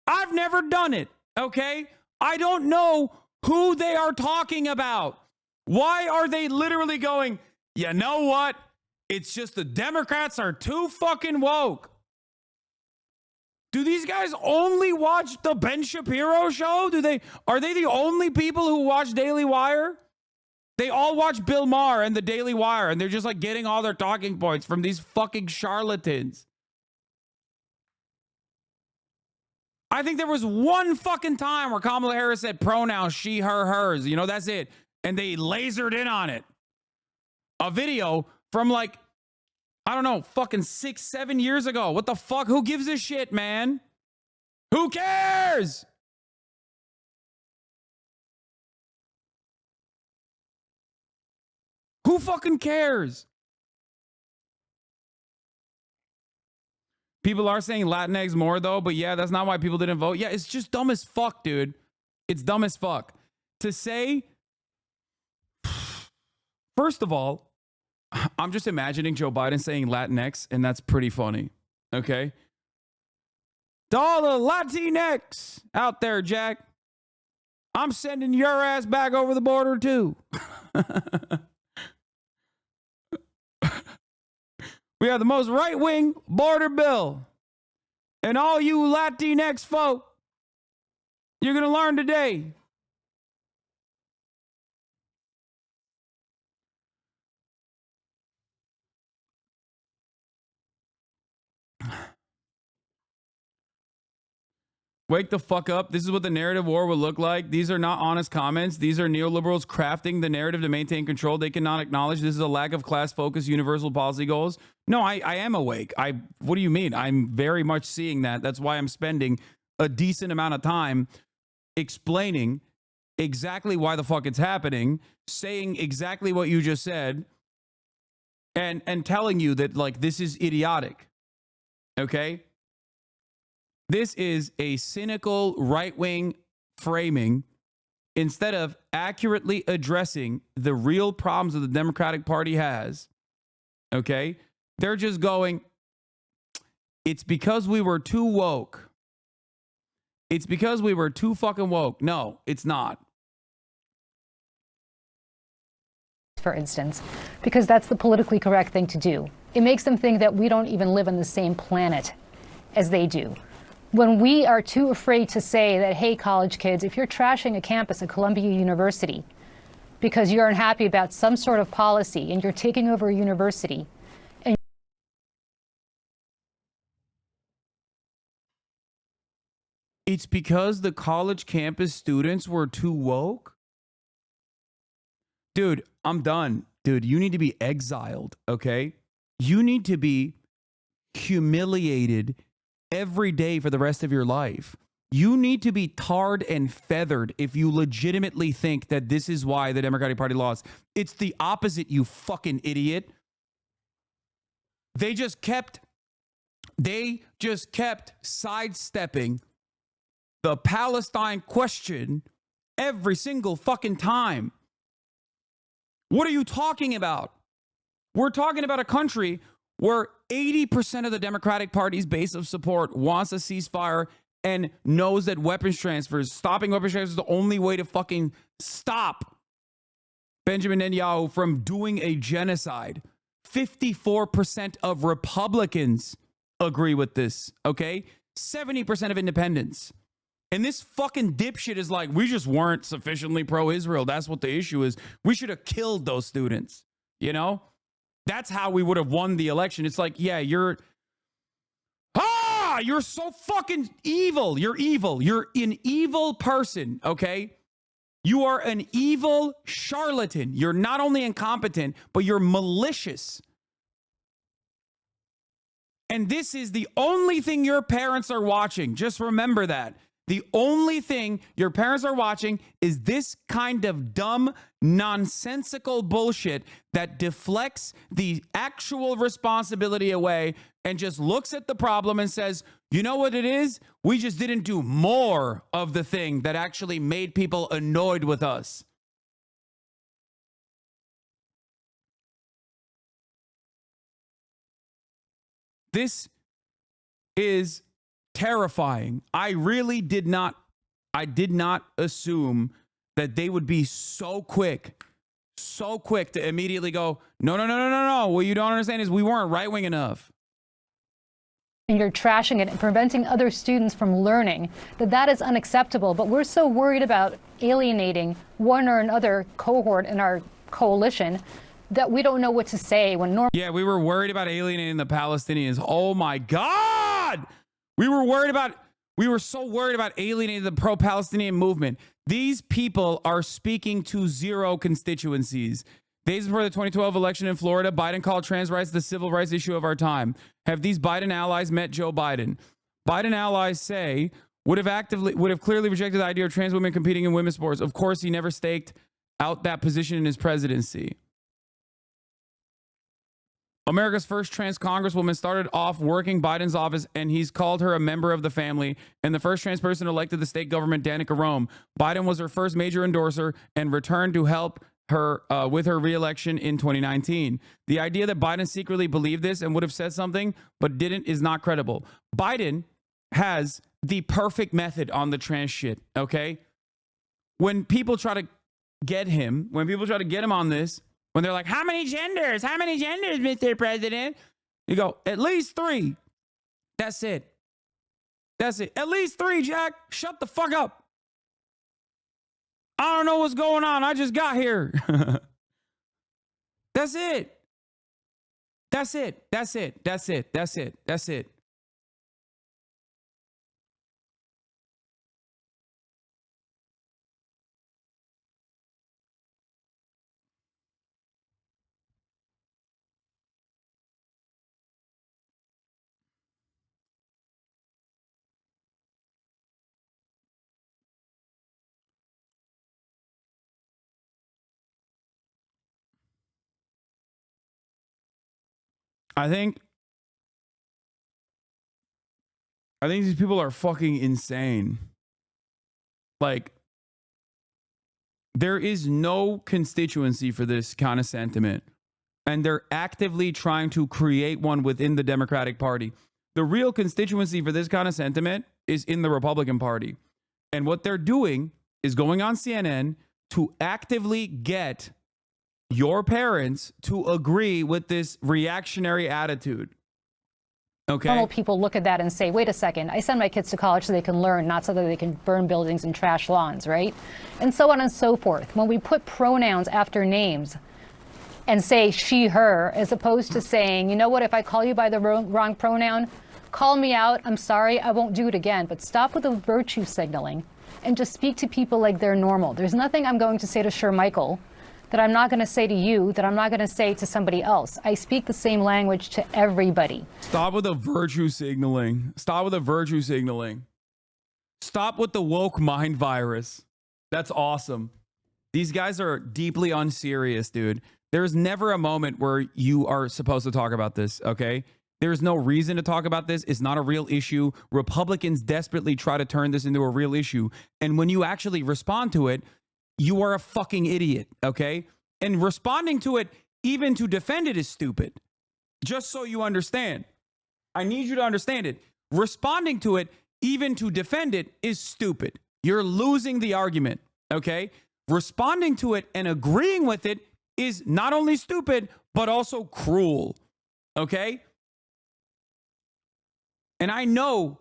I've never done it, okay? I don't know who they are talking about. Why are they literally going, you know what? It's just the Democrats are too fucking woke. Do these guys only watch the Ben Shapiro show? Are they the only people who watch Daily Wire? They all watch Bill Maher and the Daily Wire, and they're just like getting all their talking points from these fucking charlatans. I think there was one fucking time where Kamala Harris said pronouns, she, her, hers. You know, that's it. And they lasered in on it. A video from like, I don't know, fucking 6-7 years ago. What the fuck? Who gives a shit, man? Who cares? Who fucking cares? People are saying Latinx more, though, but yeah, that's not why people didn't vote. Yeah, it's just dumb as fuck, dude. It's dumb as fuck. To say, first of all, I'm just imagining Joe Biden saying Latinx, and that's pretty funny, okay? To all the Latinx out there, Jack, I'm sending your ass back over the border, too. We have the most right-wing border bill. And all you Latinx folk, you're going to learn today. Wake the fuck up. This is what the narrative war will look like. These are not honest comments. These are neoliberals crafting the narrative to maintain control. They cannot acknowledge this is a lack of class focus, universal policy goals. No, I am awake. What do you mean? I'm very much seeing that. That's why I'm spending a decent amount of time explaining exactly why the fuck it's happening, saying exactly what you just said, and telling you that, like, this is idiotic. Okay? This is a cynical right-wing framing instead of accurately addressing the real problems that the Democratic Party has. Okay? They're just going, it's because we were too woke. It's because we were too fucking woke. No, it's not. For instance, because that's the politically correct thing to do. It makes them think that we don't even live on the same planet as they do. When we are too afraid to say that, hey, college kids, if you're trashing a campus at Columbia University because you're unhappy about some sort of policy and you're taking over a university, and it's because the college campus students were too woke? Dude, I'm done. Dude, you need to be exiled, okay? You need to be humiliated every day for the rest of your life. You need to be tarred and feathered if you legitimately think that this is why the Democratic Party lost. It's the opposite, you fucking idiot. They just kept sidestepping the Palestine question every single fucking time. What are you talking about? We're talking about a country where 80% of the Democratic Party's base of support wants a ceasefire and knows that stopping weapons transfers is the only way to fucking stop Benjamin Netanyahu from doing a genocide. 54% of Republicans agree with this, okay? 70% of independents. And this fucking dipshit is like, we just weren't sufficiently pro-Israel. That's what the issue is. We should have killed those students, you know? That's how we would have won the election. It's like, yeah, you're so fucking evil. You're evil. You're an evil person, okay? You are an evil charlatan. You're not only incompetent, but you're malicious. And this is the only thing your parents are watching. Just remember that. The only thing your parents are watching is this kind of dumb, nonsensical bullshit that deflects the actual responsibility away and just looks at the problem and says, you know what it is? We just didn't do more of the thing that actually made people annoyed with us. This is terrifying. I did not assume that they would be so quick to immediately go, no. What you don't understand is we weren't right-wing enough. And you're trashing it and preventing other students from learning, that is unacceptable. But we're so worried about alienating one or another cohort in our coalition that we don't know what to say when normal. Yeah, we were worried about alienating the Palestinians. Oh my God! We were so worried about alienating the pro-Palestinian movement. These people are speaking to zero constituencies. Days before the 2012 election in Florida, Biden called trans rights the civil rights issue of our time. Have these Biden allies met Joe Biden? Biden allies say would have clearly rejected the idea of trans women competing in women's sports. Of course, he never staked out that position in his presidency. America's first trans congresswoman started off working Biden's office, and he's called her a member of the family. And the first trans person elected the state government, Danica Rome. Biden was her first major endorser and returned to help her with her reelection in 2019. The idea that Biden secretly believed this and would have said something but didn't is not credible. Biden has the perfect method on the trans shit, okay? When people try to get him on this, when they're like, how many genders, Mr. President? You go, at least 3. That's it. At least 3, Jack. Shut the fuck up. I don't know what's going on. I just got here. That's it. I think these people are fucking insane. Like, there is no constituency for this kind of sentiment, and they're actively trying to create one within the Democratic Party. The real constituency for this kind of sentiment is in the Republican Party. And what they're doing is going on CNN to actively get your parents to agree with this reactionary attitude. Okay. Normal people look at that and say, wait a second, I send my kids to college so they can learn, not so that they can burn buildings and trash lawns, right? And so on and so forth. When we put pronouns after names and say she, her, as opposed to saying, you know what, if I call you by the wrong pronoun, call me out, I'm sorry, I won't do it again. But stop with the virtue signaling and just speak to people like they're normal. There's nothing I'm going to say to Shermichael that I'm not going to say to you, that I'm not going to say to somebody else. I speak the same language to everybody. Stop with the virtue signaling. Stop with the woke mind virus. That's awesome. These guys are deeply unserious, dude. There's never a moment where you are supposed to talk about this, okay? There's no reason to talk about this. It's not a real issue. Republicans desperately try to turn this into a real issue. And when you actually respond to it, you are a fucking idiot, okay? And responding to it, even to defend it, is stupid. Just so you understand. I need you to understand it. Responding to it, even to defend it, is stupid. You're losing the argument, okay? Responding to it and agreeing with it is not only stupid, but also cruel, okay? And I know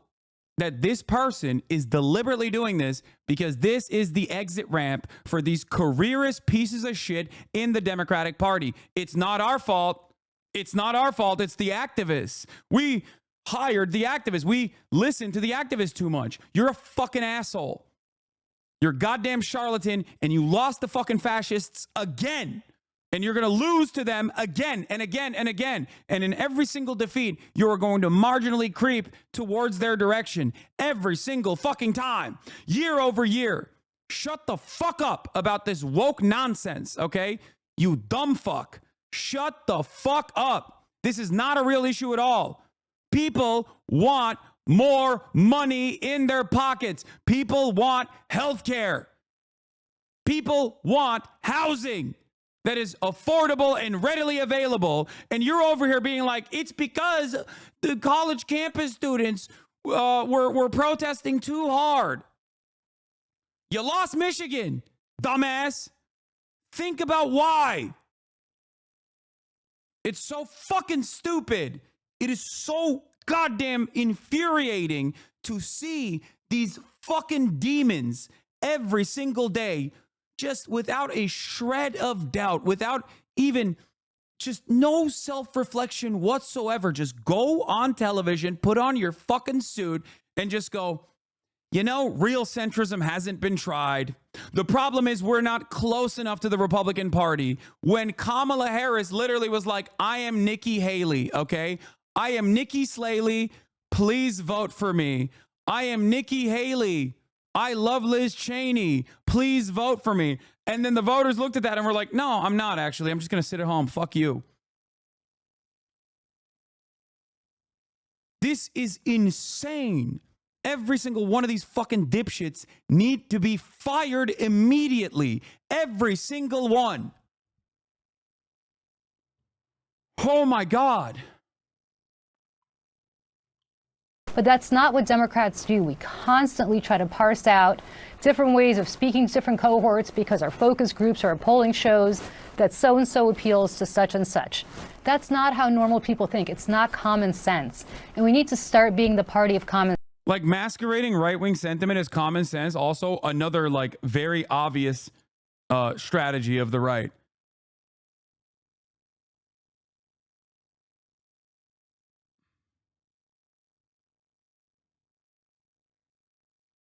that this person is deliberately doing this because this is the exit ramp for these careerist pieces of shit in the Democratic Party. It's not our fault. It's not our fault. It's the activists. We hired the activists. We listened to the activists too much. You're a fucking asshole. You're a goddamn charlatan, and you lost the fucking fascists again. And you're going to lose to them again and again and again. And in every single defeat, you are going to marginally creep towards their direction every single fucking time, year over year. Shut the fuck up about this woke nonsense, okay? You dumb fuck. Shut the fuck up. This is not a real issue at all. People want more money in their pockets. People want health care. People want housing that is affordable and readily available. And you're over here being like, it's because the college campus students were protesting too hard. You lost Michigan, dumbass. Think about why. It's so fucking stupid. It is so goddamn infuriating to see these fucking demons every single day, just without a shred of doubt, without even just no self-reflection whatsoever. Just go on television, put on your fucking suit, and just go, you know, real centrism hasn't been tried. The problem is we're not close enough to the Republican Party. When Kamala Harris literally was like, I am Nikki Haley, okay? I am Nikki Slaley. Please vote for me. I am Nikki Haley. I love Liz Cheney. Please vote for me. And then the voters looked at that and were like, no, I'm not actually. I'm just going to sit at home. Fuck you. This is insane. Every single one of these fucking dipshits need to be fired immediately. Every single one. Oh my God. But that's not what Democrats do. We constantly try to parse out different ways of speaking to different cohorts because our focus groups or our polling shows that so-and-so appeals to such and such. That's not how normal people think. It's not common sense. And we need to start being the party of common sense. Like masquerading right-wing sentiment as common sense, also another like very obvious strategy of the right.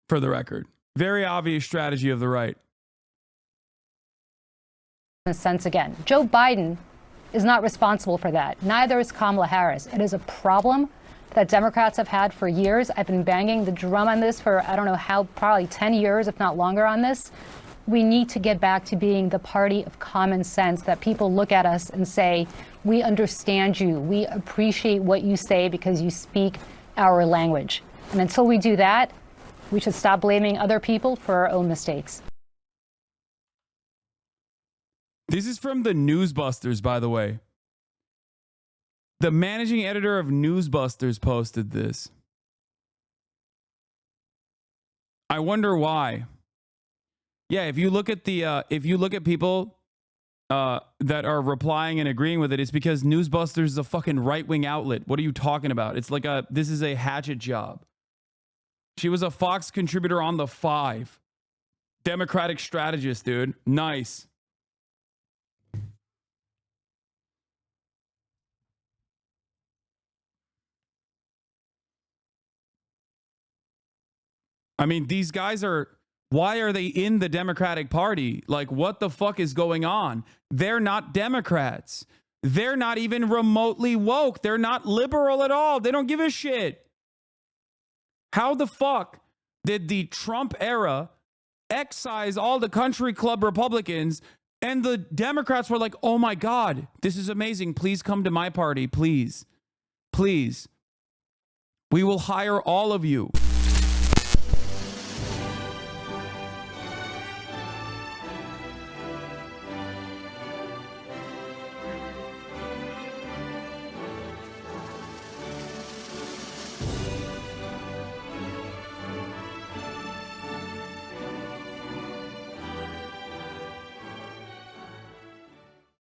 For the record, very obvious strategy of the right. Sense again. Joe Biden is not responsible for that. Neither is Kamala Harris. It is a problem that Democrats have had for years. I've been banging the drum on this for, I don't know how, probably 10 years, if not longer on this. We need to get back to being the party of common sense, that people look at us and say, we understand you. We appreciate what you say because you speak our language. And until we do that, we should stop blaming other people for our own mistakes. This is from the Newsbusters, by the way. The managing editor of Newsbusters posted this. I wonder why. Yeah, if you look at people that are replying and agreeing with it, it's because Newsbusters is a fucking right-wing outlet. What are you talking about? It's like this is a hatchet job. She was a Fox contributor on The Five. Democratic strategist, dude. Nice. I mean, these guys why are they in the Democratic Party? Like, what the fuck is going on? They're not Democrats. They're not even remotely woke. They're not liberal at all. They don't give a shit. How the fuck did the Trump era excise all the country club Republicans and the Democrats were like, oh my God, this is amazing. Please come to my party. Please. Please. We will hire all of you.